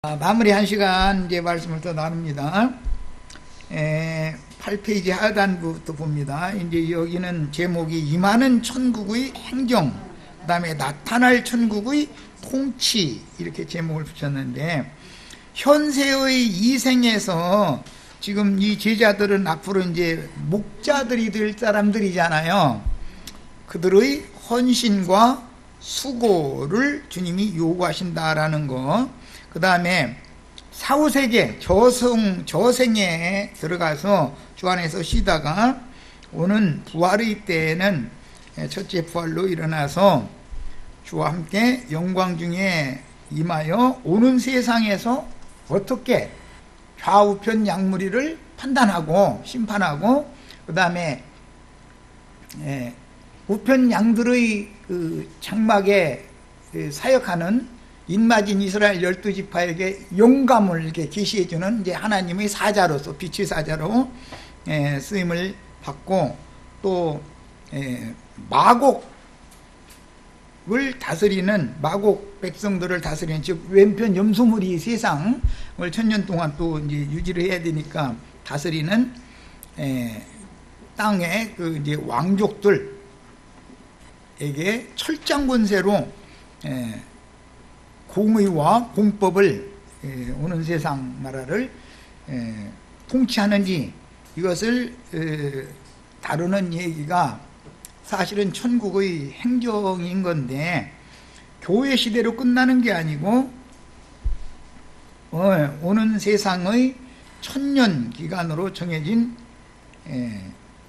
마무리 1시간 이제 말씀을 더 나눕니다. 8페이지 하단부터 봅니다. 이제 여기는 제목이 임하는 천국의 행정, 그 다음에 나타날 천국의 통치, 이렇게 제목을 붙였는데, 현세의 이생에서 지금 이 제자들은 앞으로 이제 목자들이 될 사람들이잖아요. 그들의 헌신과 수고를 주님이 요구하신다라는 거. 그 다음에 사후세계 저생에 들어가서 주 안에서 쉬다가 오는 부활의 때에는 첫째 부활로 일어나서 주와 함께 영광 중에 임하여 오는 세상에서 어떻게 좌우편 양무리를 판단하고 심판하고, 그 다음에 우편 양들의 그 장막에 사역하는 인마진 이스라엘 12지파에게 용감을 이렇게 계시해주는 이제 하나님의 사자로서, 빛의 사자로 쓰임을 받고, 또 마곡을 다스리는, 마곡 백성들을 다스리는, 즉 왼편 염소무리 세상을 1000년 동안 또 이제 유지를 해야 되니까 다스리는 땅의 그 이제 왕족들에게 철장 권세로 공의와 공법을 오는 세상 나라를 통치하는지, 이것을 다루는 얘기가 사실은 천국의 행정인 건데, 교회 시대로 끝나는 게 아니고 오는 세상의 1000년 기간으로 정해진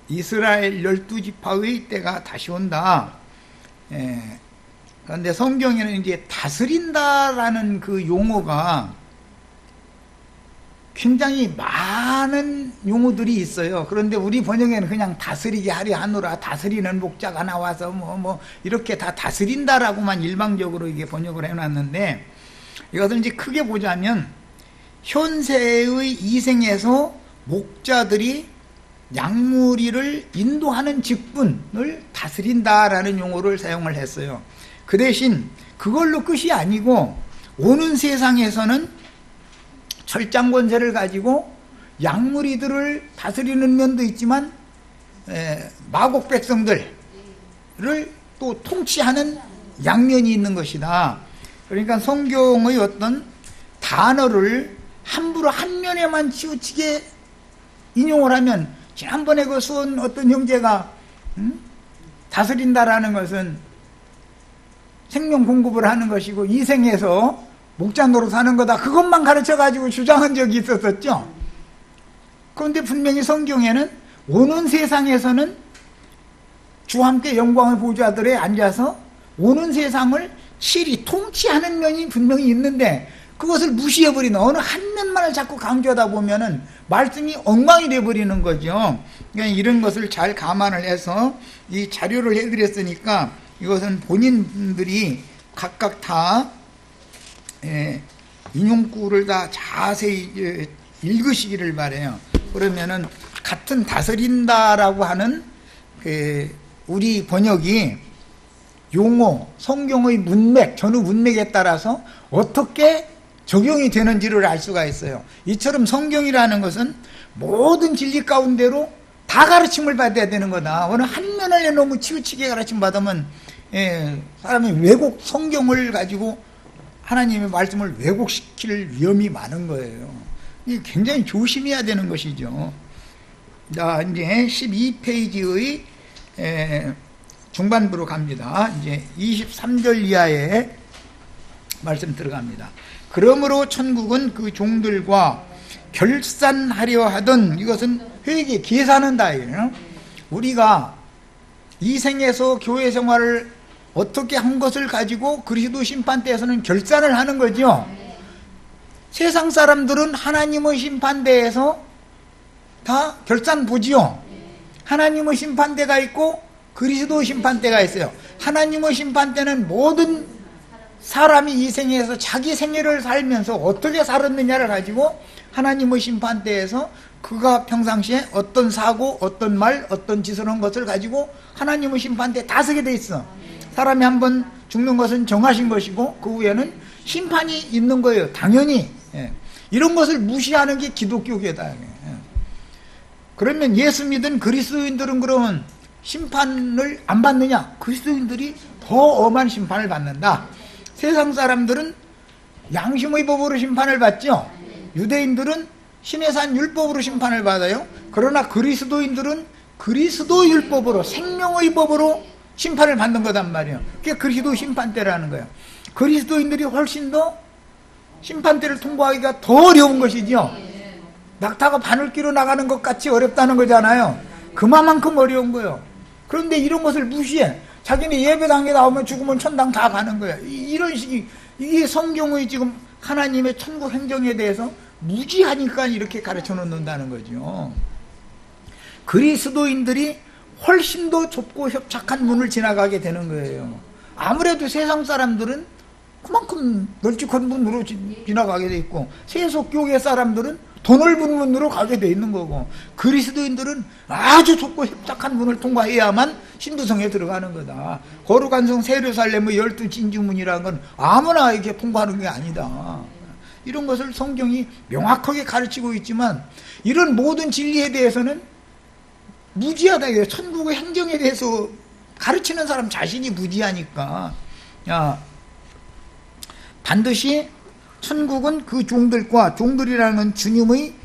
이스라엘 12지파의 때가 다시 온다. 그런데 성경에는 이제 다스린다라는 그 용어가 굉장히 많은 용어들이 있어요. 그런데 우리 번역에는 그냥 다스리게 하려 하노라, 다스리는 목자가 나와서 뭐 이렇게 다 다스린다라고만 일방적으로 이게 번역을 해놨는데, 이것을 이제 크게 보자면 현세의 이생에서 목자들이 양무리를 인도하는 직분을 다스린다라는 용어를 사용을 했어요. 그 대신 그걸로 끝이 아니고 오는 세상에서는 철장 권세를 가지고 양무리들을 다스리는 면도 있지만 마곡 백성들을 또 통치하는 양면이 있는 것이다. 그러니까 성경의 어떤 단어를 함부로 한 면에만 치우치게 인용을 하면, 지난번에 그 수원 어떤 형제가 다스린다라는 것은 생명 공급을 하는 것이고 이생에서 목자 노릇 하는 거다, 그것만 가르쳐가지고 주장한 적이 있었었죠. 그런데 분명히 성경에는 오는 세상에서는 주와 함께 영광의 보좌들에 앉아서 오는 세상을 실히 통치하는 면이 분명히 있는데, 그것을 무시해버리는, 어느 한 면만을 자꾸 강조하다 보면은 말씀이 엉망이 돼버리는 거죠. 그러니까 이런 것을 잘 감안을 해서 이 자료를 해드렸으니까 이것은 본인들이 각각 다 인용구를 다 자세히 읽으시기를 바래요. 그러면은 같은 다스린다라고 하는 우리 번역이 용어, 성경의 문맥, 전후 문맥에 따라서 어떻게 적용이 되는지를 알 수가 있어요. 이처럼 성경이라는 것은 모든 진리 가운데로 다 가르침을 받아야 되는 거다. 어느 한 면을 너무 치우치게 가르침 받으면 사람이 왜곡, 성경을 가지고 하나님의 말씀을 왜곡시킬 위험이 많은 거예요. 이게 굉장히 조심해야 되는 것이죠. 자, 이제 12페이지의 중반부로 갑니다. 이제 23절 이하의 말씀 들어갑니다. 그러므로 천국은 그 종들과 결산하려 하던, 이것은 회계, 계산한다. 우리가 이 생에서 교회 생활을 어떻게 한 것을 가지고 그리스도 심판대에서는 결산을 하는 거죠. 세상 사람들은 하나님의 심판대에서 다 결산 보지요. 하나님의 심판대가 있고 그리스도 심판대가 있어요. 하나님의 심판대는 모든 사람이 이 생에서 자기 생애를 살면서 어떻게 살았느냐를 가지고 하나님의 심판대에서 그가 평상시에 어떤 사고, 어떤 말, 어떤 짓을 한 것을 가지고 하나님의 심판대에 다 서게 돼 있어. 사람이 한번 죽는 것은 정하신 것이고 그 후에는 심판이 있는 거예요. 당연히 예. 이런 것을 무시하는 게 기독교계다. 예. 그러면 예수 믿은 그리스도인들은 그러면 심판을 안 받느냐? 그리스도인들이 더 엄한 심판을 받는다. 세상 사람들은 양심의 법으로 심판을 받죠. 유대인들은 신의 산 율법으로 심판을 받아요. 그러나 그리스도인들은 그리스도 율법으로, 생명의 법으로 심판을 받는 거단 말이에요. 그게 그리스도 심판대라는 거예요. 그리스도인들이 훨씬 더 심판대를 통과하기가 더 어려운 것이죠. 낙타가 바늘기로 나가는 것 같이 어렵다는 거잖아요. 그만큼 어려운 거예요. 그런데 이런 것을 무시해. 자기네 예배당에 나오면 죽으면 천당 다 가는 거야. 이런 식이, 이게 성경의 지금 하나님의 천국 행정에 대해서 무지하니까 이렇게 가르쳐 놓는다는 거죠. 그리스도인들이 훨씬 더 좁고 협착한 문을 지나가게 되는 거예요. 아무래도 세상 사람들은 그만큼 널찍한 문으로 지나가게 돼 있고, 세속교계 사람들은 더 넓은 문으로 가게 돼 있는 거고, 그리스도인들은 아주 좁고 협착한 문을 통과해야만 신부성에 들어가는 거다. 거룩한 성 세르살렘의 12진주문이라는 건 아무나 이렇게 통과하는 게 아니다. 이런 것을 성경이 명확하게 가르치고 있지만, 이런 모든 진리에 대해서는 무지하다. 천국의 행정에 대해서 가르치는 사람 자신이 무지하니까. 반드시 천국은 그 종들과, 종들이라는 주님의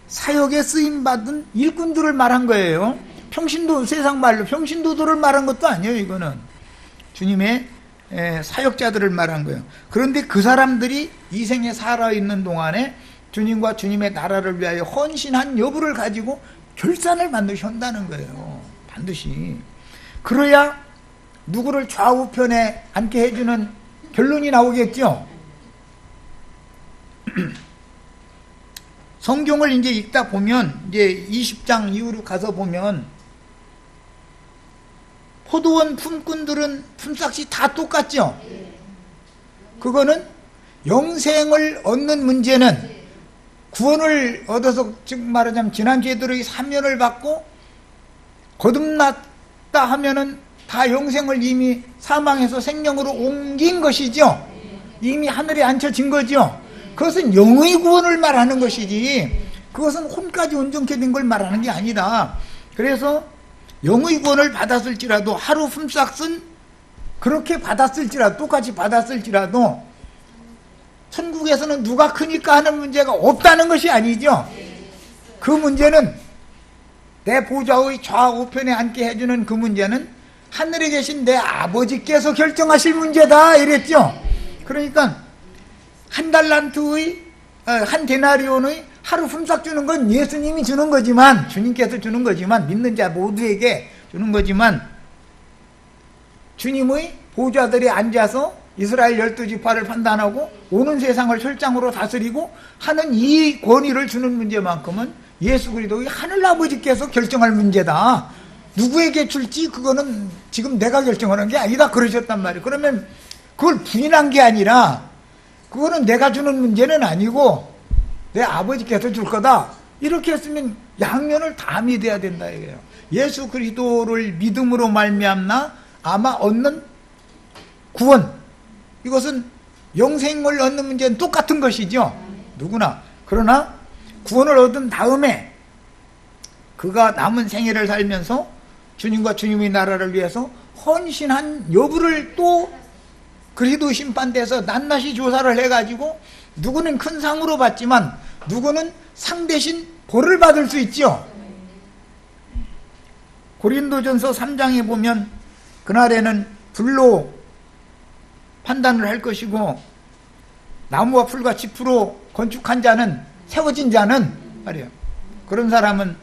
사역에 쓰임받은 일꾼들을 말한 거예요. 평신도, 세상 말로 평신도들을 말한 것도 아니에요. 이거는 주님의 사역자들을 말한 거예요. 그런데 그 사람들이 이 생에 살아있는 동안에 주님과 주님의 나라를 위하여 헌신한 여부를 가지고 결산을 반드시 한다는 거예요. 반드시. 그래야 누구를 좌우편에 앉게 해주는 결론이 나오겠죠. 성경을 이제 읽다 보면, 이제 20장 이후로 가서 보면, 포도원 품꾼들은 품삯이 다 똑같죠. 그거는 영생을 얻는 문제는, 구원을 얻어서 지금 말하자면 지난주에들의 사면을 받고 거듭났다 하면은 다 영생을 이미 사망해서 생명으로 옮긴 것이죠. 이미 하늘에 앉혀진 거죠. 그것은 영의 구원을 말하는 것이지, 그것은 혼까지 온전케 된 걸 말하는 게 아니다. 그래서 영의 구원을 받았을지라도, 하루 품삯은 그렇게 받았을지라도, 똑같이 받았을지라도 천국에서는 누가 크니까 하는 문제가 없다는 것이 아니죠. 그 문제는, 내 보좌의 좌우편에 앉게 해주는 그 문제는 하늘에 계신 내 아버지께서 결정하실 문제다 이랬죠. 그러니까 한 달란트의, 한 데나리온의 하루 품삯 주는 건 예수님이 주는 거지만, 주님께서 주는 거지만, 믿는 자 모두에게 주는 거지만, 주님의 보좌들에 앉아서 이스라엘 12지파를 판단하고 오는 세상을 혈장으로 다스리고 하는 이 권위를 주는 문제만큼은 예수 그리스도의 하늘아버지께서 결정할 문제다. 누구에게 줄지 그거는 지금 내가 결정하는 게 아니다 그러셨단 말이에요. 그러면 그걸 부인한 게 아니라, 그거는 내가 주는 문제는 아니고 내 아버지께서 줄 거다, 이렇게 했으면 양면을 다 믿어야 된다 이거예요. 예수 그리스도를 믿음으로 말미암나 아마 얻는 구원, 이것은 영생을 얻는 문제는 똑같은 것이죠. 누구나. 그러나 구원을 얻은 다음에 그가 남은 생애를 살면서 주님과 주님의 나라를 위해서 헌신한 여부를 또 그리스도 심판대에서 낱낱이 조사를 해가지고, 누구는 큰 상으로 받지만 누구는 상 대신 벌을 받을 수 있죠. 고린도전서 3장에 보면 그날에는 불로 판단을 할 것이고, 나무와 풀과 짚으로 건축한 자는, 세워진 자는 말이에요. 그런 사람은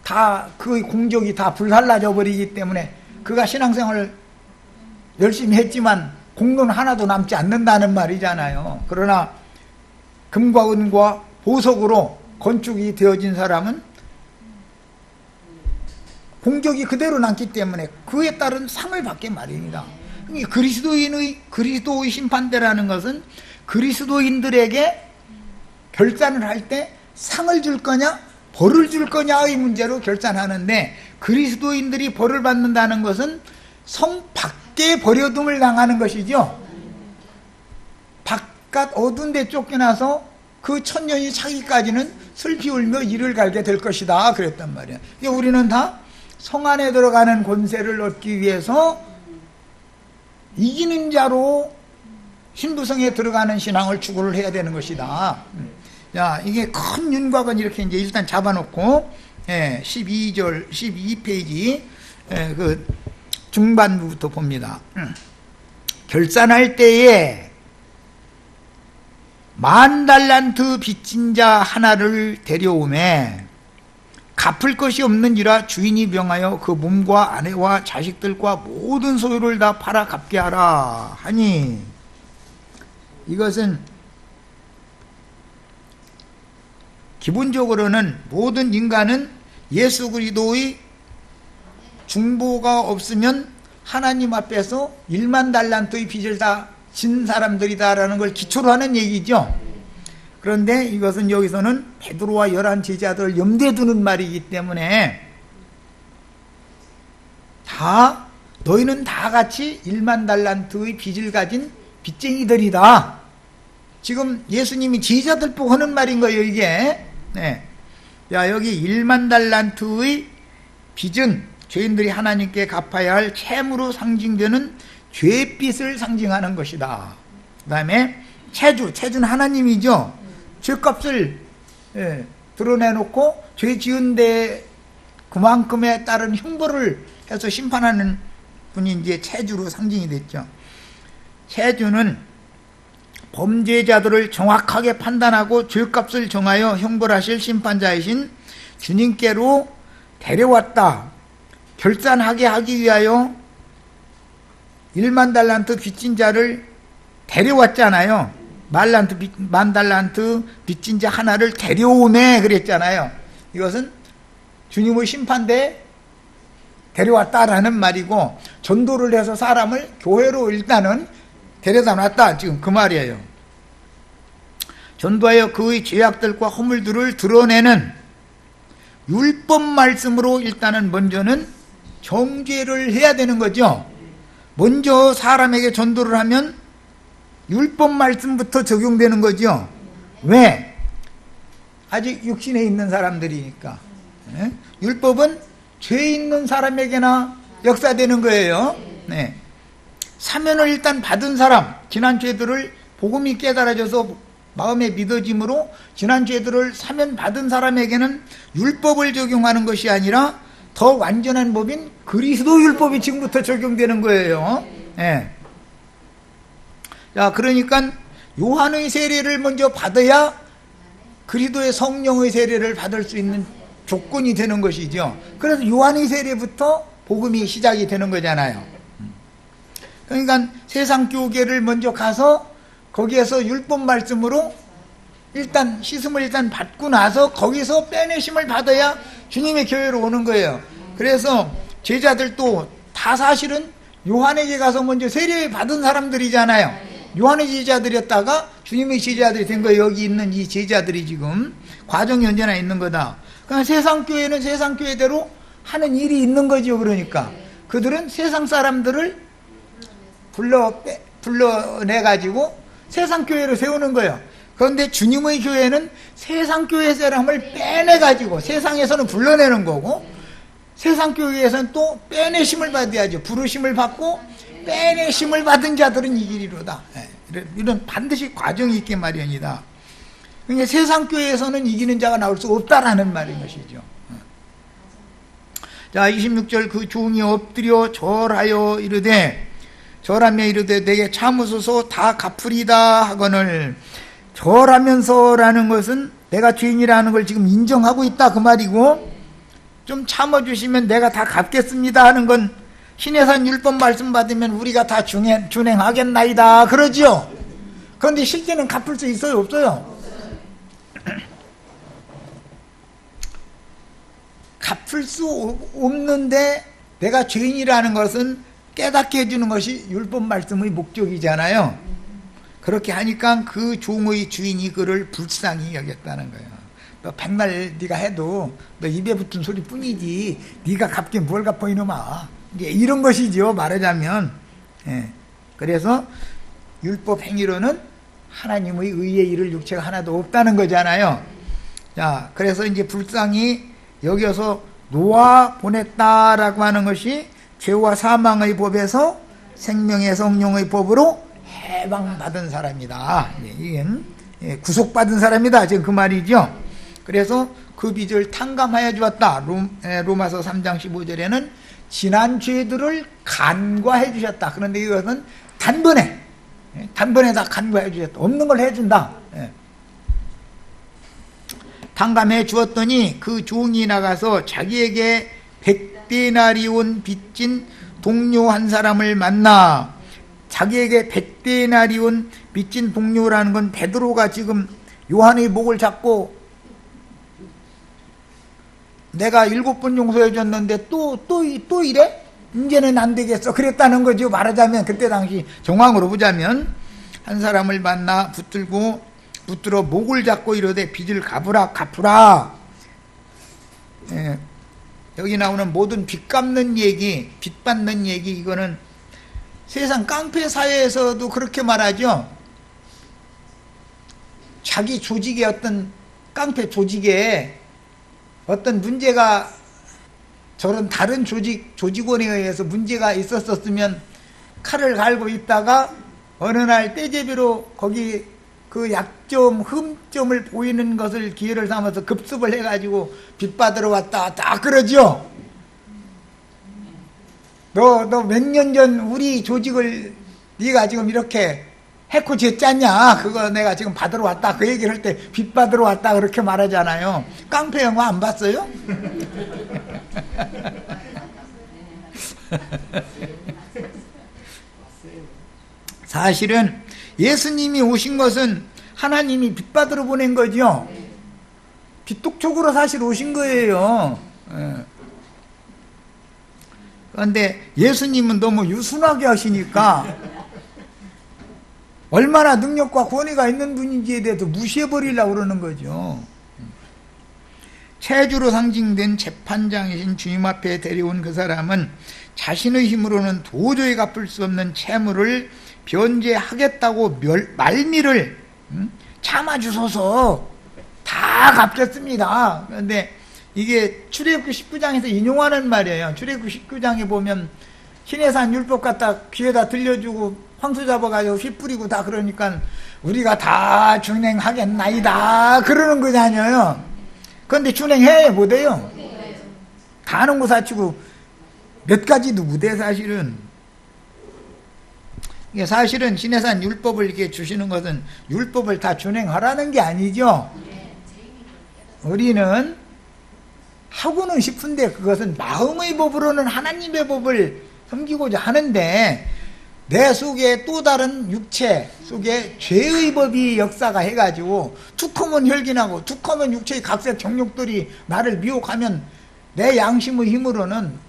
다 그 공적이 다 불살라져 버리기 때문에 그가 신앙생활을 열심히 했지만 공로는 하나도 남지 않는다는 말이잖아요. 그러나 금과 은과 보석으로 건축이 되어진 사람은 공적이 그대로 남기 때문에 그에 따른 상을 받게 마련이다. 그리스도의 심판대라는 것은 그리스도인들에게 결산을 할 때 상을 줄 거냐 벌을 줄 거냐의 문제로 결산하는데, 그리스도인들이 벌을 받는다는 것은 성 밖에 버려둠을 당하는 것이죠. 바깥 어두운 데 쫓겨나서 그 천년이 차기까지는 슬피 울며 이를 갈게 될 것이다 그랬단 말이야. 우리는 다 성 안에 들어가는 권세를 얻기 위해서 이기는 자로 신부성에 들어가는 신앙을 추구를 해야 되는 것이다. 자, 이게 큰 윤곽은 이렇게 이제 일단 잡아놓고 12절 12페이지 그 중반부부터 봅니다. 결산할 때에 10,000달란트 빚진 자 하나를 데려오매 갚을 것이 없는지라 주인이 명하여 그 몸과 아내와 자식들과 모든 소유를 다 팔아 갚게 하라 하니, 이것은 기본적으로는 모든 인간은 예수 그리스도의 중보가 없으면 하나님 앞에서 10,000달란트의 빚을 다 진 사람들이다라는 걸 기초로 하는 얘기죠. 그런데 이것은 여기서는 베드로와 11 제자들을 염두에 두는 말이기 때문에 너희는 다 같이 10,000달란트의 빚을 가진 빚쟁이들이다. 지금 예수님이 제자들 보고 하는 말인 거예요, 이게. 자, 여기 10,000달란트의 빚은 죄인들이 하나님께 갚아야 할 채무로 상징되는 죄빚을 상징하는 것이다. 그 다음에 채주는 하나님이죠. 죄값을 드러내놓고 죄 지은 데 그만큼에 따른 형벌을 해서 심판하는 분이 이제 채주로 상징이 됐죠. 채주는 범죄자들을 정확하게 판단하고 죄값을 정하여 형벌하실 심판자이신 주님께로 데려왔다. 결산하게 하기 위하여 10,000달란트 빚진 자를 데려왔잖아요. 10,000달란트 빚진 자 하나를 데려오네 그랬잖아요. 이것은 주님의 심판대에 데려왔다라는 말이고, 전도를 해서 사람을 교회로 일단은 데려다 놨다, 지금 그 말이에요. 전도하여 그의 죄악들과 허물들을 드러내는 율법 말씀으로 일단은 먼저는 정죄를 해야 되는 거죠. 먼저 사람에게 전도를 하면 율법 말씀부터 적용되는 거죠. 왜? 아직 육신에 있는 사람들이니까. 율법은 죄 있는 사람에게나 역사되는 거예요. 사면을 일단 받은 사람, 지난 죄들을 복음이 깨달아져서 마음에 믿어짐으로 지난 죄들을 사면 받은 사람에게는 율법을 적용하는 것이 아니라 더 완전한 법인 그리스도 율법이 지금부터 적용되는 거예요. 자, 그러니까 요한의 세례를 먼저 받아야 그리스도의 성령의 세례를 받을 수 있는 조건이 되는 것이죠. 그래서 요한의 세례부터 복음이 시작이 되는 거잖아요. 그러니까 세상 교계를 먼저 가서 거기에서 율법 말씀으로 일단 씻음을 일단 받고 나서 거기서 빼내심을 받아야 주님의 교회로 오는 거예요. 그래서 제자들도 다 사실은 요한에게 가서 먼저 세례 받은 사람들이잖아요. 요한의 제자들이었다가 주님의 제자들이 된 거예요. 여기 있는 이 제자들이 지금 과정이 언제나 있는 거다. 그러니까 세상 교회는 세상 교회대로 하는 일이 있는 거죠. 그러니까 그들은 세상 사람들을 불러내가지고 세상 교회로 세우는 거예요. 그런데 주님의 교회는 세상 교회 사람을 빼내가지고 세상에서는 불러내는 거고, 세상 교회에서는 또 빼내심을 받아야죠. 부르심을 받고 빼내심을 받은 자들은 이기리로다. 이런 반드시 과정이 있게 마련이다. 그러니까 세상 교회에서는 이기는 자가 나올 수 없다라는 말인 것이죠. 자, 26절 그 종이 엎드려 절하여 이르되, 절하며 이르되 내게 참으소서 다 갚으리다 하거늘, 절하면서라는 것은 내가 죄인이라는 걸 지금 인정하고 있다 그 말이고, 좀 참아주시면 내가 다 갚겠습니다 하는 건 신해산 율법 말씀 받으면 우리가 다 준행하겠나이다 그러죠. 그런데 실제는 갚을 수 있어요, 없어요? 갚을 수 없는데 내가 죄인이라는 것은 깨닫게 해주는 것이 율법 말씀의 목적이잖아요. 그렇게 하니까 그 종의 주인이 그를 불쌍히 여겼다는 거예요. 너 백날 네가 해도 너 입에 붙은 소리뿐이지 네가 갚긴 뭘 갚어 이놈아. 이런 것이죠, 말하자면. 예. 그래서 율법 행위로는 하나님의 의에 이를 육체가 하나도 없다는 거잖아요. 자, 그래서 이제 불쌍히 여기서 놓아 보냈다라고 하는 것이 죄와 사망의 법에서 생명의 성령의 법으로 해방받은 사람이다. 이게 구속받은 사람이다. 지금 그 말이죠. 그래서 그 빚을 탕감하여 주었다. 로마서 3장 15절에는 지난 죄들을 간과해 주셨다. 그런데 이것은 단번에 다 간과해 주셨다. 없는 걸 해준다. 탕감해 주었더니 그 종이 나가서 자기에게 100데나리온 빚진 동료 한 사람을 만나, 자기에게 100데나리온 빚진 동료라는 건 베드로가 지금 요한의 목을 잡고 내가 7번 용서해 줬는데 또 이래? 이제는 안 되겠어. 그랬다는 거죠. 말하자면 그때 당시 정황으로 보자면 한 사람을 만나 붙들어 목을 잡고 이르되 빚을 갚으라. 예. 여기 나오는 모든 빚 갚는 얘기, 빚 받는 얘기, 이거는 세상 깡패 사회에서도 그렇게 말하죠. 자기 조직의 어떤 깡패 조직에 어떤 문제가, 저런 다른 조직원에 의해서 문제가 있었으면 칼을 갈고 있다가 어느 날 떼제비로 거기 그 약점, 흠점을 보이는 것을 기회를 삼아서 급습을 해가지고 빚 받으러 왔다 딱 그러죠. 너 몇 년 전 우리 조직을 네가 지금 이렇게 해코지했잖냐, 그거 내가 지금 받으러 왔다, 그 얘기를 할 때 빚 받으러 왔다 그렇게 말하잖아요. 깡패 영화 안 봤어요? 사실은 예수님이 오신 것은 하나님이 빚 받으러 보낸 거죠. 빚독촉으로 사실 오신 거예요. 그런데 예수님은 너무 유순하게 하시니까 얼마나 능력과 권위가 있는 분인지에 대해서 무시해버리려고 그러는 거죠. 체주로 상징된 재판장이신 주님 앞에 데려온 그 사람은 자신의 힘으로는 도저히 갚을 수 없는 채무를 변제하겠다고 말미를 참아주소서 다 갚겠습니다. 그런데 이게 출애굽기 19장에서 인용하는 말이에요. 출애굽기 19장에 보면 시내산 율법 갖다 귀에다 들려주고 황소 잡아가지고 피 뿌리고 다 그러니까 우리가 다 준행하겠나이다 그러는 거잖아요. 그런데 준행해 못해요. 다 하는 거 사치고 몇 가지도 못해. 사실은 시내산 율법을 이렇게 주시는 것은 율법을 다 준행하라는 게 아니죠. 우리는 하고는 싶은데 그것은 마음의 법으로는 하나님의 법을 섬기고자 하는데 내 속에 또 다른 육체 속에 죄의 법이 역사가 해가지고 툭하면 혈기나고 툭하면 육체의 각색 정욕들이 나를 미혹하면 내 양심의 힘으로는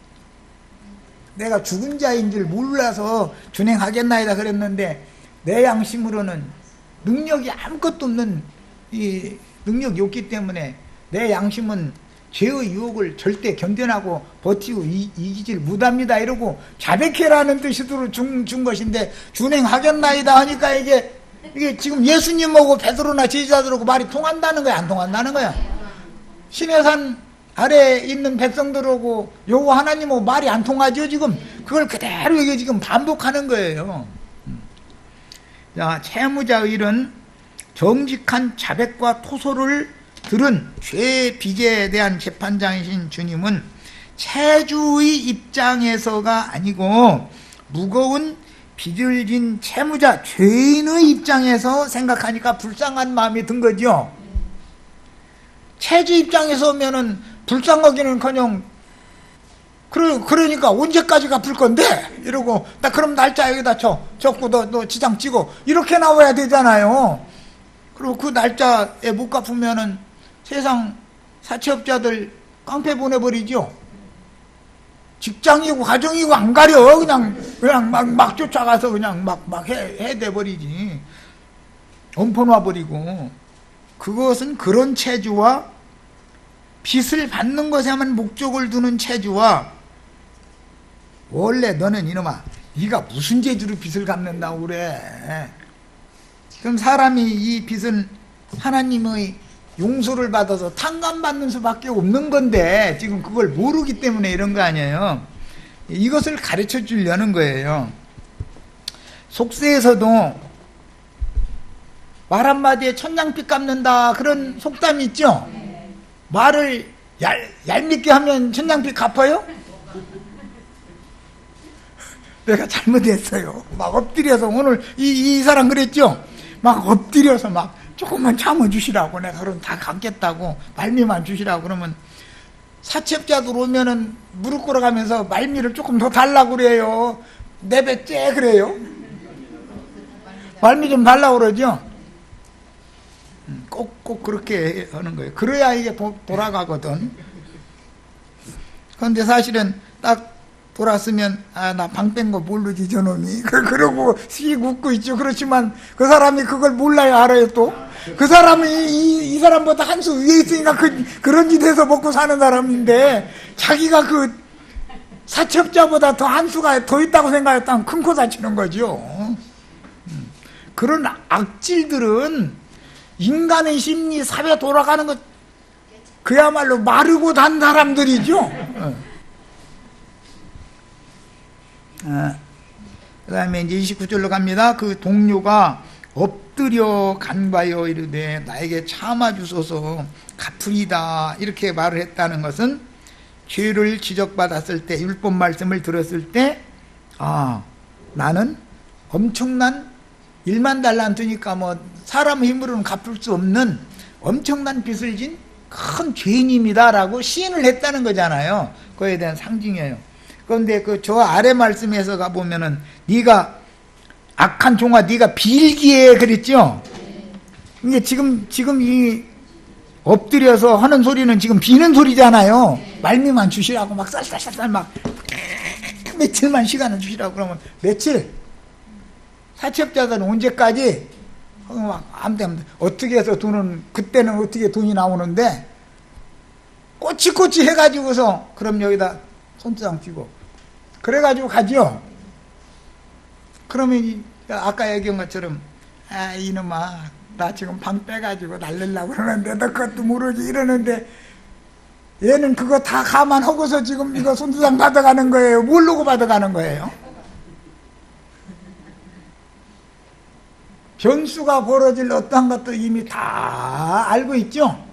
내가 죽은 자인 줄 몰라서 준행하겠나이다 그랬는데 내 양심으로는 능력이 아무것도 없는 이 능력이 없기 때문에 내 양심은 죄의 유혹을 절대 견뎌나고 버티고 이기질 못합니다 이러고 자백해라는 뜻으로 준 것인데 준행하겠나이다 하니까 이게 지금 예수님하고 베드로나 제자들하고 말이 통한다는 거야, 안 통한다는 거야? 시내산 아래에 있는 백성들하고 요거 하나님하고 말이 안 통하죠. 지금 그걸 그대로 이게 지금 반복하는 거예요. 자, 채무자의 일은 정직한 자백과 토소를 들은 죄 빚에 대한 재판장이신 주님은 채주의 입장에서가 아니고 무거운 빚을 진 채무자 죄인의 입장에서 생각하니까 불쌍한 마음이 든 거죠. 채주 입장에서 오면은 불쌍하기는커녕 그러니까 언제까지 갚을 건데 이러고 나 그럼 날짜 여기다 적고 너 지장 찍어 이렇게 나와야 되잖아요. 그리고 그 날짜에 못 갚으면은 세상 사채업자들 깡패 보내버리죠. 직장이고 가정이고 안 가려. 그냥 막 쫓아가서 그냥 막 해대버리지. 엄포놔버리고. 그것은 그런 체주와 빚을 받는 것에만 목적을 두는 체주와 원래 너는 이놈아 네가 무슨 재주로 빚을 갚는다고 그래. 그럼 사람이 이 빚은 하나님의 용서를 받아서 탕감받는 수밖에 없는 건데 지금 그걸 모르기 때문에 이런 거 아니에요. 이것을 가르쳐 주려는 거예요. 속세에서도 말 한마디에 천냥빚 갚는다 그런 속담이 있죠. 말을 얄밉게 하면 천냥빚 갚아요? 내가 잘못했어요. 막 엎드려서 오늘 이 사람 그랬죠. 막 엎드려서 막 조금만 참아주시라고 내가 그럼 다 갚겠다고 말미만 주시라고 그러면 사채업자들 오면은 무릎 꿇어가면서 말미를 조금 더 달라고 그래요. 내뱉재 그래요. 말미 좀 달라고 그러죠. 꼭 그렇게 하는 거예요. 그래야 이게 돌아가거든. 그런데 사실은 딱 돌았으면 나 방 뺀 거 모르지 저놈이 그러고 씩 웃고 있죠. 그렇지만 그 사람이 그걸 몰라요. 알아요. 또 그 사람이 이 사람보다 한 수 위에 있으니까 그런 짓 해서 먹고 사는 사람인데 자기가 그 사채업자보다 더 한 수가 더 있다고 생각했다면 큰 코 다치는 거죠. 그런 악질들은 인간의 심리, 사회 돌아가는 것 그야말로 마르고 단 사람들이죠. 그 다음에 이제 29절로 갑니다. 그 동료가 엎드려 간과하여 이르되 나에게 참아주소서 갚으리다 이렇게 말을 했다는 것은 죄를 지적받았을 때 율법 말씀을 들었을 때 나는 엄청난 1만 달란트니까 뭐 사람 힘으로는 갚을 수 없는 엄청난 빚을 진 큰 죄인입니다 라고 시인을 했다는 거잖아요. 그거에 대한 상징이에요. 그런데 그 저 아래 말씀에서 가보면은 네가 악한 종아 네가 빌기에 그랬죠. 이게 지금 이 엎드려서 하는 소리는 지금 비는 소리잖아요. 말미만 주시라고 막 쌀쌀쌀쌀 막 며칠만 시간을 주시라고 그러면 며칠? 사채업자들은 언제까지? 막 아무튼 어떻게 해서 돈은 그때는 어떻게 돈이 나오는데 꼬치꼬치 해가지고서 그럼 여기다 손수장 쥐고 그래가지고 가죠. 그러면 아까 얘기한 것처럼 이놈아 나 지금 방 빼가지고 날리려고 그러는데 너 그것도 모르지 이러는데 얘는 그거 다 감안하고서 지금 이거 손수장 받아가는 거예요. 모르고 받아가는 거예요. 변수가 벌어질 어떠한 것도 이미 다 알고 있죠.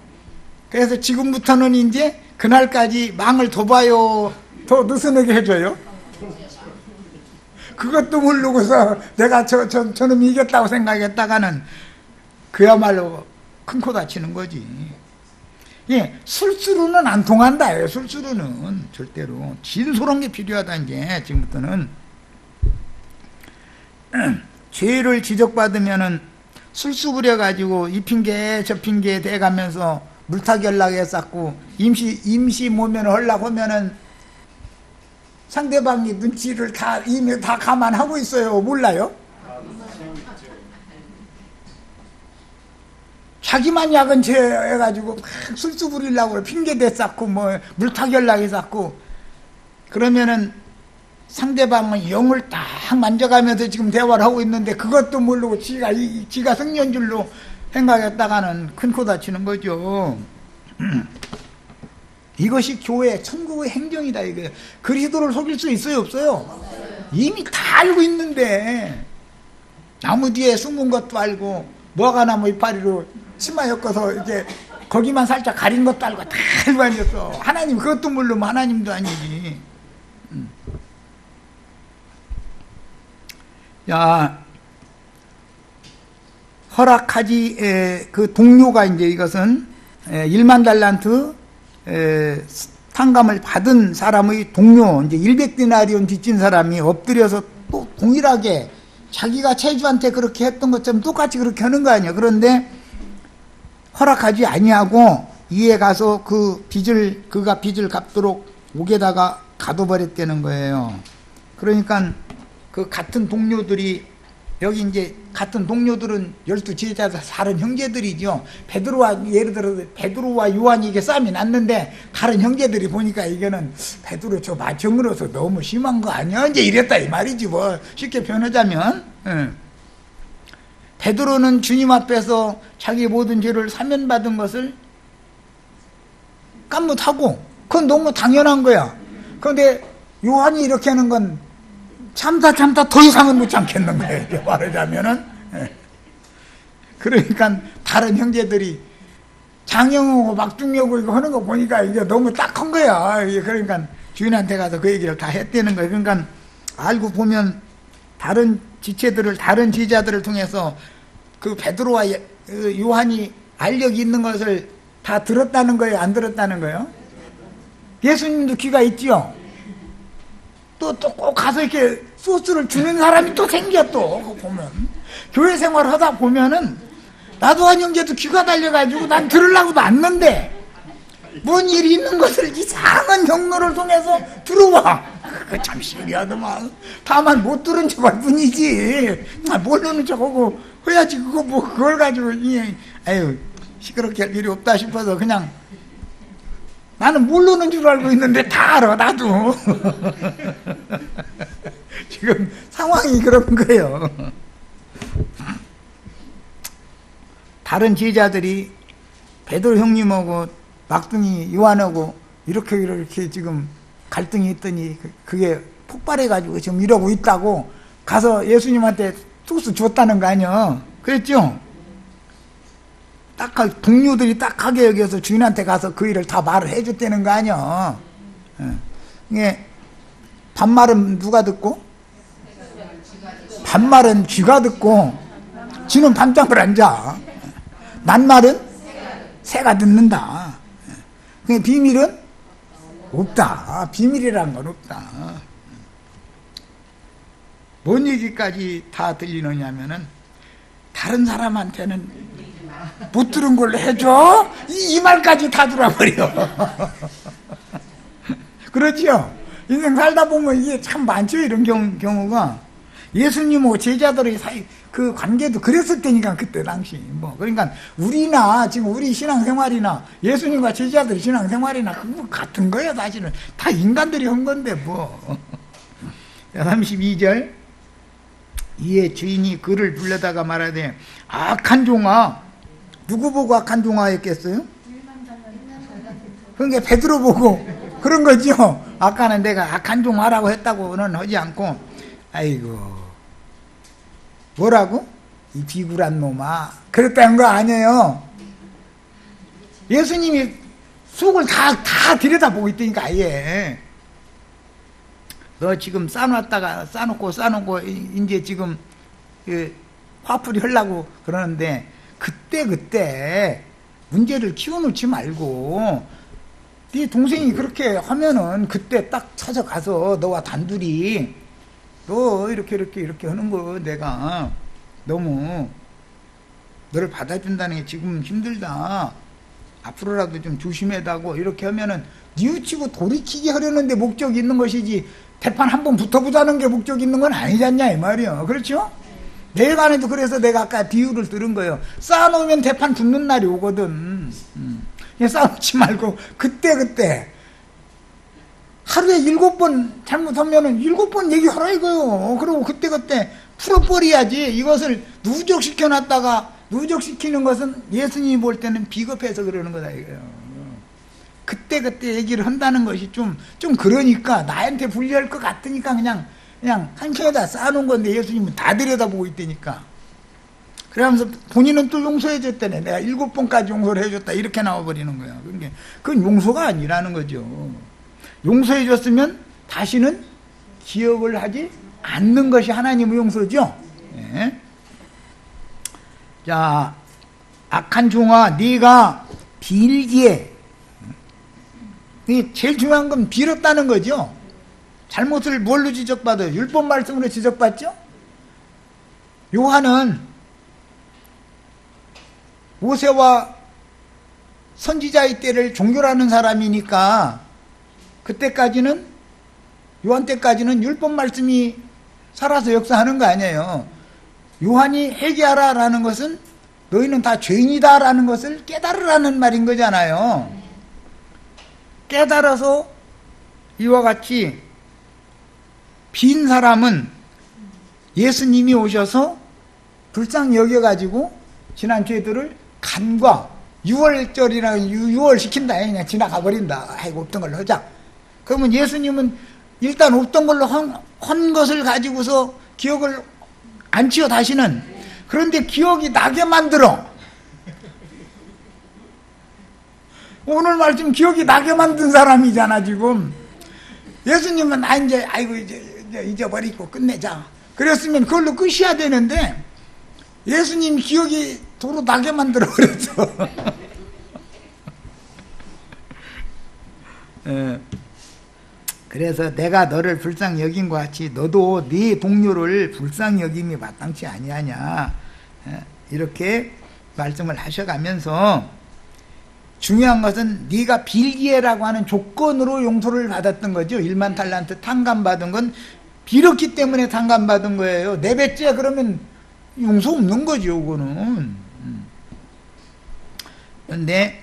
그래서 지금부터는 이제 그날까지 망을 더 봐요. 더 느슨하게 해줘요. 그것도 모르고서 내가 저놈 이겼다고 생각했다가는 그야말로 큰 코 다치는 거지. 예, 술수로는 안 통한다. 술수로는 절대로 진솔한 게 필요하다. 이제 지금부터는 죄를 지적받으면은 술수 부려가지고 이 핑계 저 핑계 대가면서 물타기 하려고 했었고 임시 모면을 하려고 하면은 상대방이 눈치를 이미 다 감안하고 있어요. 몰라요? 자기만 야근 죄 해가지고 막 술수 부리려고 핑계 댔었고 뭐 물타기 하려고 했었고 그러면은 상대방은 영을 딱 만져가면서 지금 대화를 하고 있는데 그것도 모르고 지가 승리한 줄로 생각했다가는 큰 코 다치는 거죠. 이것이 교회 천국의 행정이다. 이거 그리스도를 속일 수 있어요 없어요? 이미 다 알고 있는데 나무 뒤에 숨은 것도 알고 뭐가 나무 이파리로 치마 엮어서 이제 거기만 살짝 가린 것도 알고 다 알고 앉았어. 하나님 그것도 모르면 하나님도 아니지. 야, 허락하지, 그 동료가 이제 이것은 1만 달란트 탕감을 받은 사람의 동료, 이제 100데나리온 빚진 사람이 엎드려서 또 동일하게 자기가 채주한테 그렇게 했던 것처럼 똑같이 그렇게 하는 거 아니야. 그런데 허락하지 아니하고 이에 가서 그가 빚을 갚도록 옥에다가 가둬버렸다는 거예요. 그러니까 그 같은 동료들이 여기 이제 같은 동료들은 12제자들 다른 형제들이죠. 베드로와 예를 들어 베드로와 요한이 이게 싸움이 났는데 다른 형제들이 보니까 이거는 베드로 저 마청으로서 너무 심한 거 아니야? 이제 이랬다 이 말이지 뭐 쉽게 표현하자면. 베드로는 주님 앞에서 자기 모든 죄를 사면받은 것을 깜묻하고 그건 너무 당연한 거야. 그런데 요한이 이렇게 하는 건 참다 더 이상은 못 참겠는 거예요. 말하자면은. 그러니까 다른 형제들이 장영호고 막중려고 이거 하는 거 보니까 이게 너무 딱한 거야. 그러니까 주인한테 가서 그 얘기를 다 했다는 거예요. 그러니까 알고 보면 다른 지체들을 다른 제자들을 통해서 그 베드로와 요한이 알력이 있는 것을 다 들었다는 거예요? 안 들었다는 거예요? 예수님도 귀가 있지요? 또 꼭 가서 이렇게 소스를 주는 사람이 또 생겨 또 보면 교회 생활 하다 보면은 나도 한 형제도 귀가 달려가지고 난 들으려고도 앉는데 뭔 일이 있는 것을 이상한 경로를 통해서 들어와. 그거 참 신기하더만. 다만 못 들은 척할 뿐이지 모르는 척하고 해야지. 그거 뭐 그걸 가지고 아유 시끄럽게 할 일이 없다 싶어서 그냥 나는 모르는 줄 알고 있는데 다 알아 나도. 지금 상황이 그런 거예요. 다른 제자들이 베드로 형님하고 막둥이 요한하고 이렇게 지금 갈등이 있더니 그게 폭발해가지고 지금 이러고 있다고 가서 예수님한테 소스 줬다는 거 아니야. 그랬죠? 딱하게 동료들이 딱하게 여기서 주인한테 가서 그 일을 다 말을 해줬다는 거 아니야. 이게 반말은 누가 듣고? 반말은 쥐가 듣고 쥐는 밤잠을 안 자. 낱말은 새가 듣는다. 비밀은 없다. 비밀이란 건 없다. 뭔 얘기까지 다 들리느냐면은 다른 사람한테는 못 들은 걸로 해줘? 이 말까지 다 들어버려. 그렇죠? 인생 살다 보면 이게 참 많죠. 이런 경우가. 예수님하고 제자들의 사이 그 관계도 그랬을 때니까 그때 당시 그러니까 우리나 지금 우리 신앙생활이나 예수님과 제자들의 신앙생활이나 그거 같은 거예요. 사실은 다 인간들이 한 건데 뭐. 32절 이에 주인이 그를 불러다가 말하되 악한 종아. 누구 보고 악한 종아였겠어요? 그러니까 베드로 보고 그런 거죠. 아까는 내가 악한 종아라고 했다고는 하지 않고 아이고 뭐라고? 이 비굴한 놈아. 그랬다는 거 아니에요. 예수님이 속을 다 들여다보고 있다니까 아예. 너 지금 싸놓고 이제 지금 화풀이 하려고 그러는데 그때 문제를 키워놓지 말고 네 동생이 그렇게 하면은 그때 딱 찾아가서 너와 단둘이 너 이렇게 하는 거 내가 너무 너를 받아준다는 게 지금 힘들다. 앞으로라도 좀 조심해다고 이렇게 하면은 뉘우치고 돌이키게 하려는데 목적이 있는 것이지 대판 한번 붙어보자는 게 목적이 있는 건 아니지 않냐 이 말이요. 그렇죠? 내가 안에도 그래서 내가 아까 비유를 들은 거예요. 쌓아놓으면 대판 붙는 날이 오거든. 쌓아놓지 말고 그때 하루에 7번 잘못하면은 7번 얘기하라 이거요. 그리고 그때 풀어버려야지. 이것을 누적시켜놨다가 누적시키는 것은 예수님이 볼 때는 비겁해서 그러는 거다 이거요. 그때 얘기를 한다는 것이 좀 그러니까 나한테 불리할 것 같으니까 그냥 한켠에다 쌓아놓은 건데 예수님은 다 들여다보고 있다니까. 그러면서 본인은 또 용서해줬다네. 내가 7번까지 용서를 해줬다 이렇게 나와버리는 거야. 그러니까 그건 용서가 아니라는 거죠. 용서해줬으면 다시는 기억을 하지 않는 것이 하나님의 용서죠. 네. 자, 악한 종아 네가 빌기에 제일 중요한 건 빌었다는 거죠. 잘못을 뭘로 지적받아요? 율법 말씀으로 지적받죠? 요한은 모세와 선지자의 때를 종교라는 사람이니까 그때까지는 요한 때까지는 율법 말씀이 살아서 역사하는 거 아니에요. 요한이 회개하라 라는 것은 너희는 다 죄인이다 라는 것을 깨달으라는 말인 거잖아요. 깨달아서 이와 같이 빈 사람은 예수님이 오셔서 불쌍히 여겨가지고 지난 죄들을 간과 유월절이나 유월시킨다. 그냥 지나가 버린다. 아이고 없던 걸로 하자. 그러면 예수님은 일단 없던 걸로 한 것을 가지고서 기억을 안 치워 다시는. 그런데 기억이 나게 만들어. 오늘 말씀 기억이 나게 만든 사람이잖아 지금. 예수님은 이제 아이고 이제 잊어버리고 끝내자 그랬으면 그걸로 끝이야 되는데 예수님 기억이 도로 나게 만들어 버렸어. 그래서 내가 너를 불쌍히 여긴 것 같이 너도 네 동료를 불쌍히 여김이 마땅치 아니하냐, 이렇게 말씀을 하셔가면서 중요한 것은 네가 빌기에라고 하는 조건으로 용서를 받았던 거죠. 1만 달란트 탕감받은 건 빌었기 때문에 탕감받은 거예요. 네 배째 그러면 용서 없는 거죠. 그거는. 그런데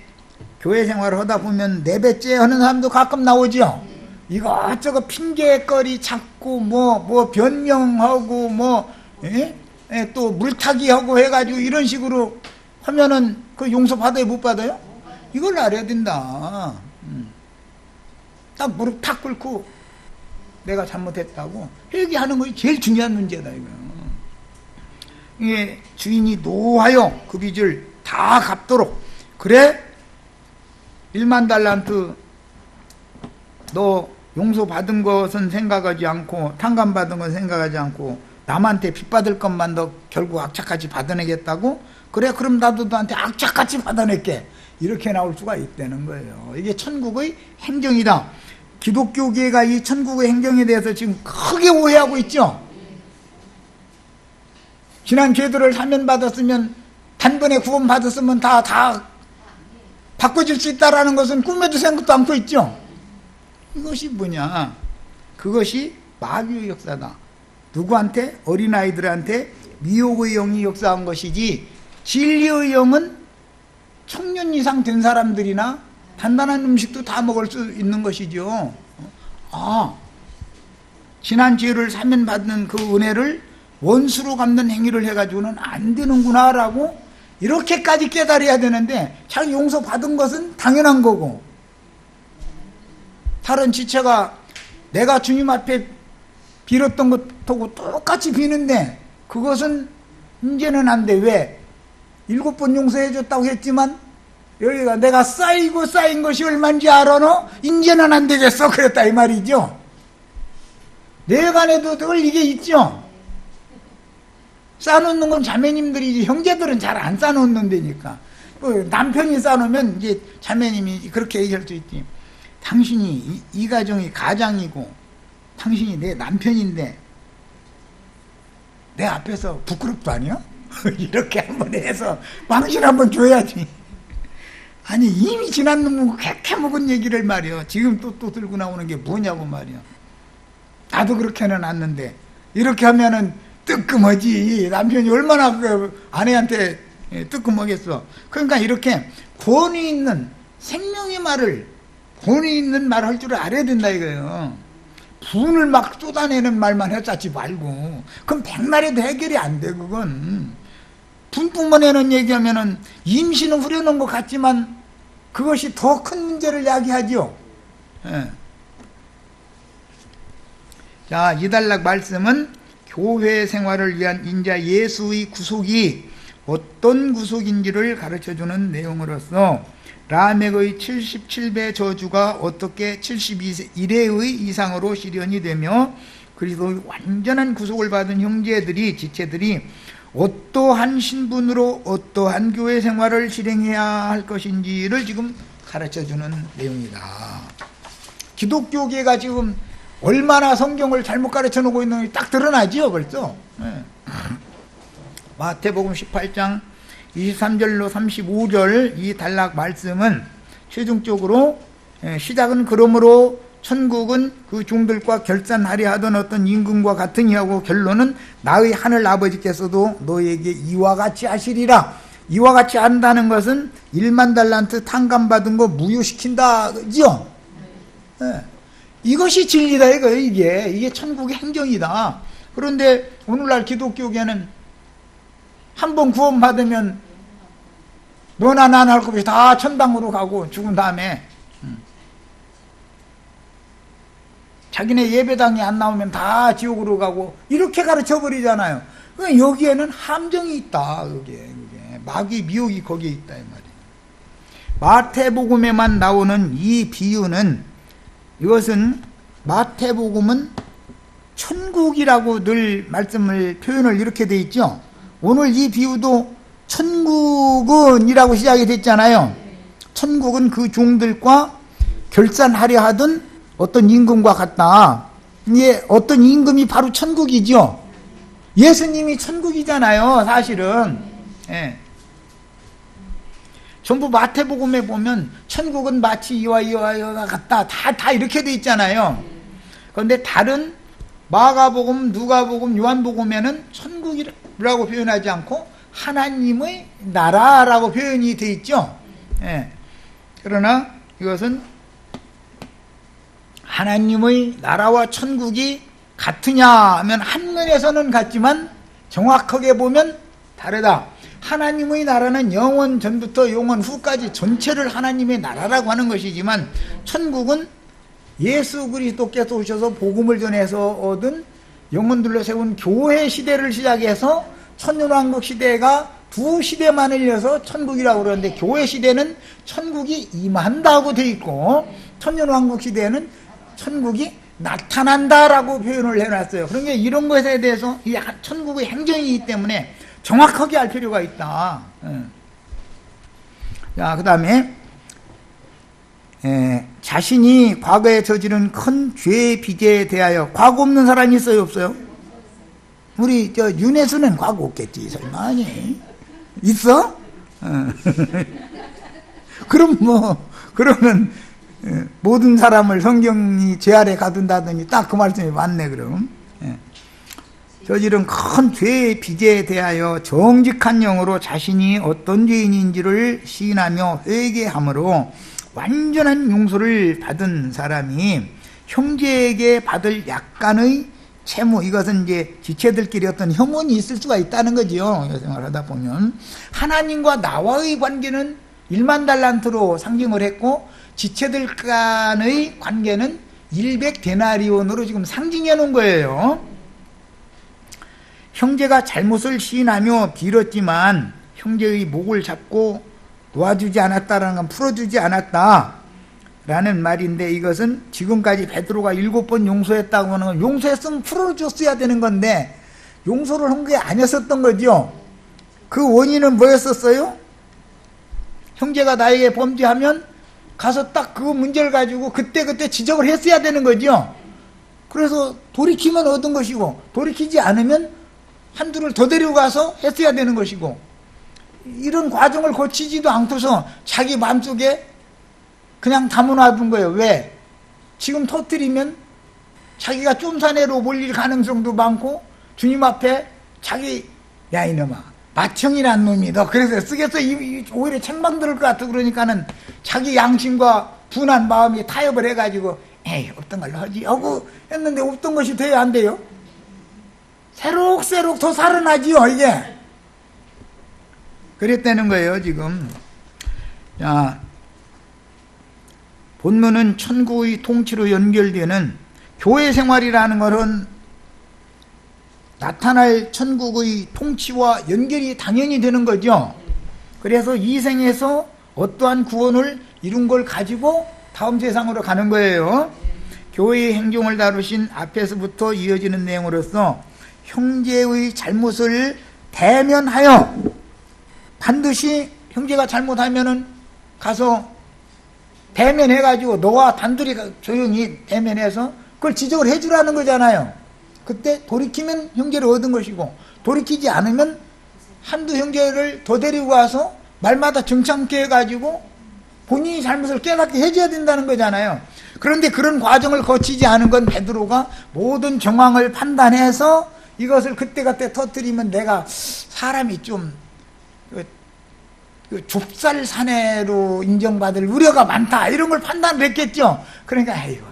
교회 생활을 하다 보면 네 배째 하는 사람도 가끔 나오죠. 이것저것 핑계거리 찾고 뭐 변명하고 또 물타기 하고 해가지고 이런 식으로 하면은 그 용서 받아요 못 받아요? 이걸 알아야 된다. 딱 무릎 탁 꿇고 내가 잘못했다고 회개하는 것이 제일 중요한 문제다 이거. 이게 주인이 노하여 그 빚을 다 갚도록. 그래 1만 달란트 너 용서받은 것은 생각하지 않고 탕감받은 건 생각하지 않고 남한테 빚받을 것만 너 결국 악착같이 받아내겠다고? 그래 그럼 나도 너한테 악착같이 받아낼게. 이렇게 나올 수가 있다는 거예요. 이게 천국의 행정이다. 기독교계가 이 천국의 행정에 대해서 지금 크게 오해하고 있죠. 지난 죄들을 사면받았으면 단번에 구원받았으면 다 바꿔줄 수 있다라는 것은 꿈에도 생각도 않고 있죠. 이것이 뭐냐, 그것이 마귀의 역사다. 누구한테? 어린아이들한테 미혹의 영이 역사한 것이지 진리의 영은 청년 이상 된 사람들이나 단단한 음식도 다 먹을 수 있는 것이죠. 지난 죄를 사면받는 그 은혜를 원수로 갚는 행위를 해가지고는 안 되는구나 라고 이렇게까지 깨달아야 되는데, 자기 용서받은 것은 당연한 거고, 다른 지체가 내가 주님 앞에 빌었던 것하고 똑같이 비는데 그것은 이제는 안 돼. 왜? 7번 용서해줬다고 했지만 여기가 내가 쌓이고 쌓인 것이 얼마인지 알아 너? 이제는 안 되겠어 그랬다 이 말이죠. 내 간에도 늘 이게 있죠. 쌓아놓는 건 자매님들이지 형제들은 잘 안 쌓아놓는 데니까. 남편이 쌓아놓으면 이제 자매님이 그렇게 얘기할 수 있지. 당신이 이 가정이 가장이고 당신이 내 남편인데 내 앞에서 부끄럽도 아니야? 이렇게 한번 해서 망신 한번 줘야지. 아니 이미 지난 놈은 캐캐 먹은 얘기를 말이야 지금 또 들고 나오는 게 뭐냐고 말이야. 나도 그렇게는 않는데 이렇게 하면은 뜨끔하지. 남편이 얼마나 그 아내한테 뜨끔하겠어. 그러니까 이렇게 권위 있는 생명의 말을, 권위 있는 말을 할 줄 알아야 된다 이거예요. 분을 막 쏟아내는 말만 해짜지 말고. 그럼 백날에도 해결이 안 돼 그건. 분 뿜어내는 얘기하면은 임신은 후려놓은 것 같지만 그것이 더 큰 문제를 야기하죠. 예. 자, 이단락 말씀은 교회 생활을 위한 인자 예수의 구속이 어떤 구속인지를 가르쳐주는 내용으로서 라멕의 77배 저주가 어떻게 71회의 이상으로 실현이 되며 그리스도의 완전한 구속을 받은 형제들이, 지체들이 어떠한 신분으로 어떠한 교회 생활을 실행해야 할 것인지를 지금 가르쳐주는 내용이다. 기독교계가 지금 얼마나 성경을 잘못 가르쳐 놓고 있는 게 딱 드러나지요 벌써. 마태복음 18장 23절로 35절 이 단락 말씀은 최종적으로 시작은 그러므로 천국은 그 종들과 결산하려 하던 어떤 임금과 같으니 하고 결론은 나의 하늘 아버지께서도 너에게 이와 같이 하시리라. 이와 같이 한다는 것은 1만 달란트 탕감받은 거 무효시킨다, 그죠? 네. 이것이 진리다 이거예요. 이게 천국의 행정이다. 그런데 오늘날 기독교계는 한번 구원받으면 너나 나나 할 것 없이 다 천당으로 가고 죽은 다음에 자기네 예배당이 안 나오면 다 지옥으로 가고 이렇게 가르쳐 버리잖아요. 그러니까 여기에는 함정이 있다. 여기에 마귀 미혹이 거기에 있다 이 말이에요. 마태복음에만 나오는 이 비유는, 이것은 마태복음은 천국이라고 늘 표현을 이렇게 돼 있죠. 오늘 이 비유도 천국은 이라고 시작이 됐잖아요. 천국은 그 종들과 결산하려 하던 어떤 임금과 같다. 이게 어떤 임금이 바로 천국이죠. 예수님이 천국이잖아요, 사실은. 예. 전부 마태복음에 보면 천국은 마치 이와 이와 같다. 다 이렇게 돼 있잖아요. 그런데 다른 마가복음, 누가복음, 요한복음에는 천국이라고 표현하지 않고 하나님의 나라라고 표현이 돼 있죠. 예. 그러나 이것은 하나님의 나라와 천국이 같으냐 하면 한면에서는 같지만 정확하게 보면 다르다. 하나님의 나라는 영원 전부터 영원 후까지 전체를 하나님의 나라라고 하는 것이지만 천국은 예수 그리스도께서 오셔서 복음을 전해서 얻은 영혼들로 세운 교회 시대를 시작해서 천년왕국 시대가 두 시대만을 이어서 천국이라고 그러는데, 교회 시대는 천국이 임한다고 돼 있고 천년왕국 시대는 천국이 나타난다라고 표현을 해놨어요. 그러니까 이런 것에 대해서 이 천국의 행정이기 때문에 정확하게 알 필요가 있다. 자, 그 다음에 자신이 과거에 저지른 큰 죄의 빚에 대하여, 과거 없는 사람이 있어요, 없어요? 우리 윤혜수는 과거 없겠지, 설마. 아니 있어? 그러면 모든 사람을 성경이 죄 아래 가둔다더니 딱 그 말씀이 맞네. 그럼 저지른 큰 죄의 빚에 대하여 정직한 영으로 자신이 어떤 죄인인지를 시인하며 회개함으로 완전한 용서를 받은 사람이 형제에게 받을 약간의 채무, 이것은 이제 지체들끼리 어떤 혐오이 있을 수가 있다는 거죠. 생활하다 보면 하나님과 나와의 관계는 1만 달란트로 상징을 했고 지체들 간의 관계는 100데나리온으로 지금 상징해 놓은 거예요. 형제가 잘못을 시인하며 빌었지만 형제의 목을 잡고 놓아주지 않았다라는 건 풀어주지 않았다라는 말인데, 이것은 지금까지 베드로가 7번 용서했다고 하는 건 용서했으면 풀어줬어야 되는 건데 용서를 한 게 아니었었던 거죠. 그 원인은 뭐였었어요? 형제가 나에게 범죄하면 가서 딱 그 문제를 가지고 그때 지적을 했어야 되는 거죠. 그래서 돌이키면 얻은 것이고 돌이키지 않으면 한두를 더 데리고 가서 했어야 되는 것이고, 이런 과정을 거치지도 않고서 자기 마음속에 그냥 담아놔둔 거예요. 왜? 지금 터뜨리면 자기가 쫌사내로 몰릴 가능성도 많고 주님 앞에 자기, 야 이놈아 마청이란 놈이 너 그래서 쓰겠어? 오히려 책망 들을 것 같아. 그러니까는 자기 양심과 분한 마음이 타협을 해가지고 에이 없던 걸로 하지 하고 했는데 없던 것이 돼야 안 돼요? 새록새록 더 살아나지요 이게. 그랬다는 거예요 지금. 자, 본문은 천국의 통치로 연결되는 교회 생활이라는 것은 나타날 천국의 통치와 연결이 당연히 되는 거죠. 그래서 이 생에서 어떠한 구원을 이룬 걸 가지고 다음 세상으로 가는 거예요. 교회의 행정을 다루신 앞에서부터 이어지는 내용으로서 형제의 잘못을 대면하여, 반드시 형제가 잘못하면은 가서 대면해가지고 너와 단둘이 조용히 대면해서 그걸 지적을 해주라는 거잖아요. 그때 돌이키면 형제를 얻은 것이고 돌이키지 않으면 한두 형제를 더 데리고 와서 말마다 정참케 해가지고 본인이 잘못을 깨닫게 해줘야 된다는 거잖아요. 그런데 그런 과정을 거치지 않은 건 베드로가 모든 정황을 판단해서 이것을 그때그때 터뜨리면 내가 사람이 좀 좁쌀 사내로 인정받을 우려가 많다 이런 걸 판단을 했겠죠. 그러니까 아이고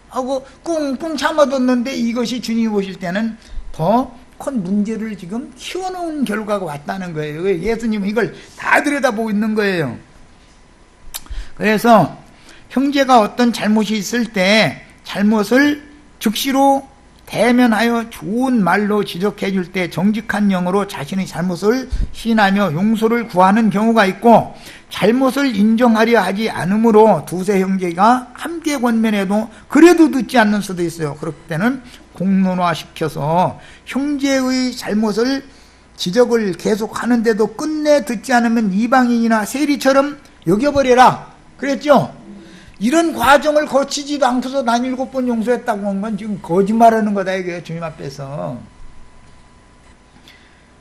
하고 꿍꿍 참아뒀는데 이것이 주님이 보실 때는 더 큰 문제를 지금 키워놓은 결과가 왔다는 거예요. 예수님은 이걸 다 들여다보고 있는 거예요. 그래서 형제가 어떤 잘못이 있을 때 잘못을 즉시로 대면하여 좋은 말로 지적해 줄 때 정직한 영으로 자신의 잘못을 시인하며 용서를 구하는 경우가 있고, 잘못을 인정하려 하지 않으므로 두세 형제가 함께 권면해도 그래도 듣지 않는 수도 있어요. 그럴 때는 공론화시켜서 형제의 잘못을 지적을 계속 하는데도 끝내 듣지 않으면 이방인이나 세리처럼 여겨버려라 그랬죠. 이런 과정을 거치지도 않고서 난 7번 용서했다고 한 건 지금 거짓말하는 거다 이거예요. 주님 앞에서.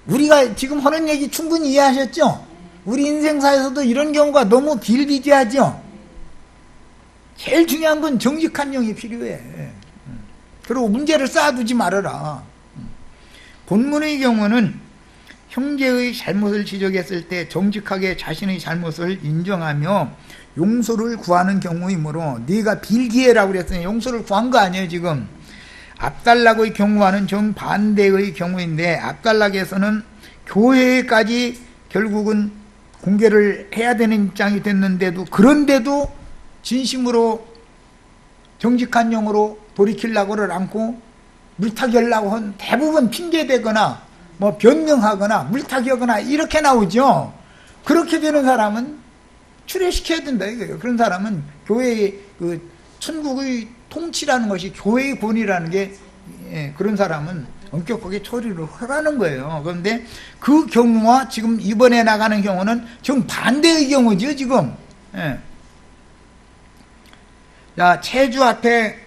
우리가 지금 하는 얘기 충분히 이해하셨죠? 우리 인생사에서도 이런 경우가 너무 비일비재하죠. 제일 중요한 건 정직한 영이 필요해. 그리고 문제를 쌓아두지 말아라. 본문의 경우는 형제의 잘못을 지적했을 때 정직하게 자신의 잘못을 인정하며 용서를 구하는 경우이므로, 네가 빌기해라고 그랬더니 용서를 구한 거 아니에요. 지금 압달락의 경우와는 정반대의 경우인데, 압달락에서는 교회까지 결국은 공개를 해야 되는 입장이 됐는데도, 그런데도 진심으로 정직한 영으로 돌이키려고를 않고 물타기 하려고 한, 대부분 핑계대거나 뭐 변명하거나 물타기 하거나 이렇게 나오죠. 그렇게 되는 사람은 출애시켜야 된다 이거예요. 그런 사람은 교회의 천국의 통치라는 것이 교회의 권위라는 게, 그런 사람은 엄격하게 처리를 하라는 거예요. 그런데 그 경우와 지금 이번에 나가는 경우는 정반대의 경우죠 지금. 자, 체주 앞에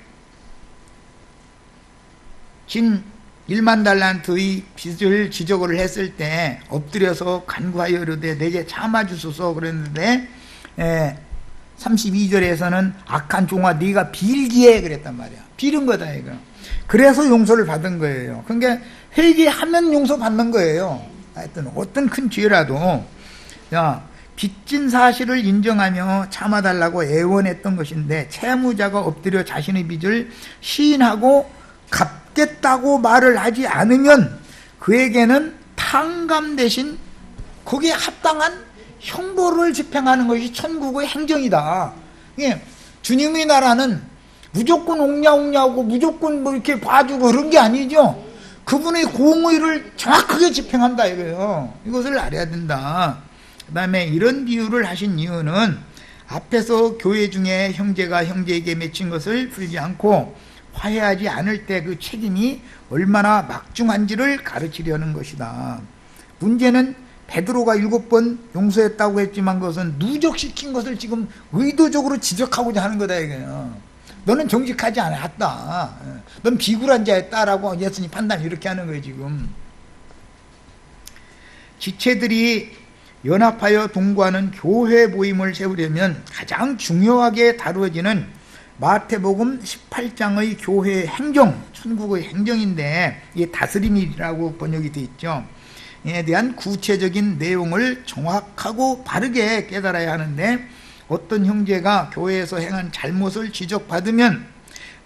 진 1만 달란트의 빚을 지적을 했을 때 엎드려서 간구하여 이르되 내게 참아주소서 그랬는데, 32절에서는 악한 종아 네가 빌기에 그랬단 말이야. 빌은 거다 이거. 그래서 용서를 받은 거예요. 그러니까 회개하면 용서받는 거예요. 하여튼 어떤 큰 죄라도 빚진 사실을 인정하며 참아달라고 애원했던 것인데, 채무자가 엎드려 자신의 빚을 시인하고 갚겠다고 말을 하지 않으면 그에게는 탕감 대신 거기에 합당한 형벌을 집행하는 것이 천국의 행정이다. 주님의 나라는 무조건 옹냐옹냐하고 무조건 뭐 이렇게 봐주고 그런 게 아니죠. 그분의 공의를 정확하게 집행한다 이거예요. 이것을 알아야 된다. 그 다음에 이런 비유를 하신 이유는 앞에서 교회 중에 형제가 형제에게 맺힌 것을 풀지 않고 화해하지 않을 때 그 책임이 얼마나 막중한지를 가르치려는 것이다. 문제는 베드로가 7번 용서했다고 했지만 그것은 누적시킨 것을 지금 의도적으로 지적하고자 하는 거다 이거예요. 너는 정직하지 않았다. 넌 비굴한 자였다라고 예수님 판단 이렇게 하는 거예요 지금. 지체들이 연합하여 동거하는 교회 모임을 세우려면 가장 중요하게 다루어지는 마태복음 18장의 교회 행정, 천국의 행정인데 이게 다스림이라고 번역이 되어 있죠. 이에 대한 구체적인 내용을 정확하고 바르게 깨달아야 하는데, 어떤 형제가 교회에서 행한 잘못을 지적받으면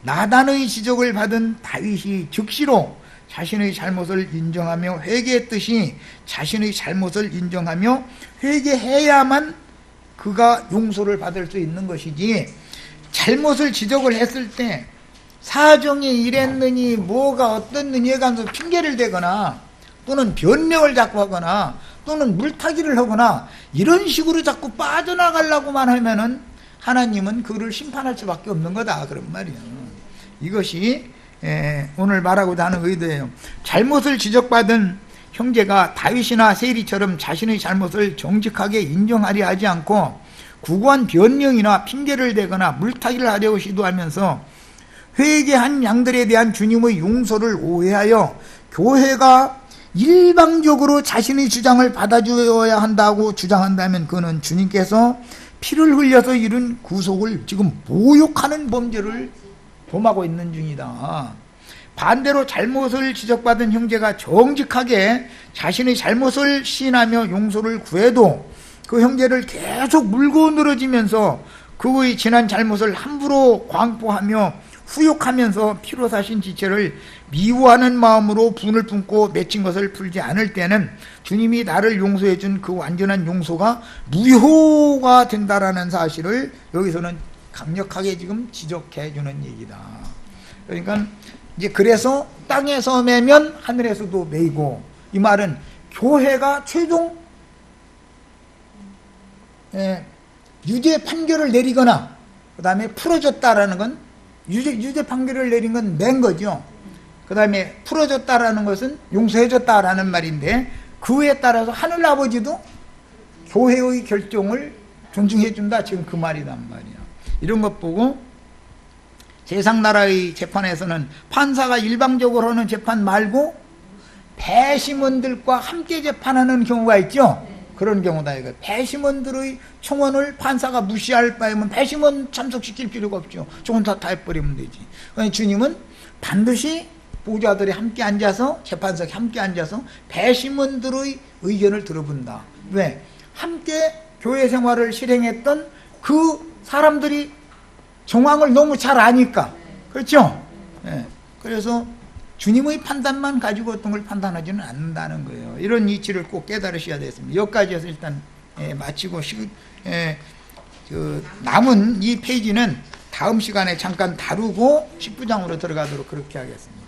나단의 지적을 받은 다윗이 즉시로 자신의 잘못을 인정하며 회개했듯이 자신의 잘못을 인정하며 회개해야만 그가 용서를 받을 수 있는 것이지, 잘못을 지적을 했을 때 사정이 이랬느니 뭐가 어떻느니 해가면서 핑계를 대거나 또는 변명을 자꾸 하거나 또는 물타기를 하거나 이런 식으로 자꾸 빠져나가려고만 하면은 하나님은 그를 심판할 수밖에 없는 거다 그런 말이에요. 이것이 오늘 말하고자 하는 의도예요. 잘못을 지적받은 형제가 다윗이나 세리처럼 자신의 잘못을 정직하게 인정하려 하지 않고 구구한 변명이나 핑계를 대거나 물타기를 하려고 시도하면서 회개한 양들에 대한 주님의 용서를 오해하여 교회가 일방적으로 자신의 주장을 받아주어야 한다고 주장한다면 그는 주님께서 피를 흘려서 이룬 구속을 지금 모욕하는 범죄를 범하고 있는 중이다. 반대로 잘못을 지적받은 형제가 정직하게 자신의 잘못을 시인하며 용서를 구해도 그 형제를 계속 물고 늘어지면서 그의 지난 잘못을 함부로 광포하며 후욕하면서 피로 사신 지체를 미워하는 마음으로 분을 품고 맺힌 것을 풀지 않을 때는 주님이 나를 용서해 준 그 완전한 용서가 무효가 된다라는 사실을 여기서는 강력하게 지금 지적해 주는 얘기다. 그러니까 이제 그래서 땅에서 매면 하늘에서도 매이고, 이 말은 교회가 최종 유죄 판결을 내리거나 그 다음에 풀어줬다라는 건 유죄 판결을 내린 건 맨 거죠. 그 다음에 풀어줬다라는 것은 용서해줬다라는 말인데, 그에 따라서 하늘 아버지도 교회의 결정을 존중해준다, 지금 그 말이란 말이야. 이런 것 보고 세상나라의 재판에서는 판사가 일방적으로 하는 재판 말고 배심원들과 함께 재판하는 경우가 있죠. 그런 경우다 이거. 배심원들의 청원을 판사가 무시할 바에는 배심원 참석시킬 필요가 없죠. 저건 다 해버리면 되지. 그러니까 주님은 반드시 보좌들이 함께 앉아서, 재판석에 함께 앉아서 배심원들의 의견을 들어본다. 왜? 함께 교회 생활을 실행했던 그 사람들이 정황을 너무 잘 아니까. 그렇죠? 네. 그래서 주님의 판단만 가지고 어떤 걸 판단하지는 않는다는 거예요. 이런 이치를 꼭 깨달으셔야 되겠습니다. 여기까지 해서 일단 마치고 남은 이 페이지는 다음 시간에 잠깐 다루고 19장으로 들어가도록 그렇게 하겠습니다.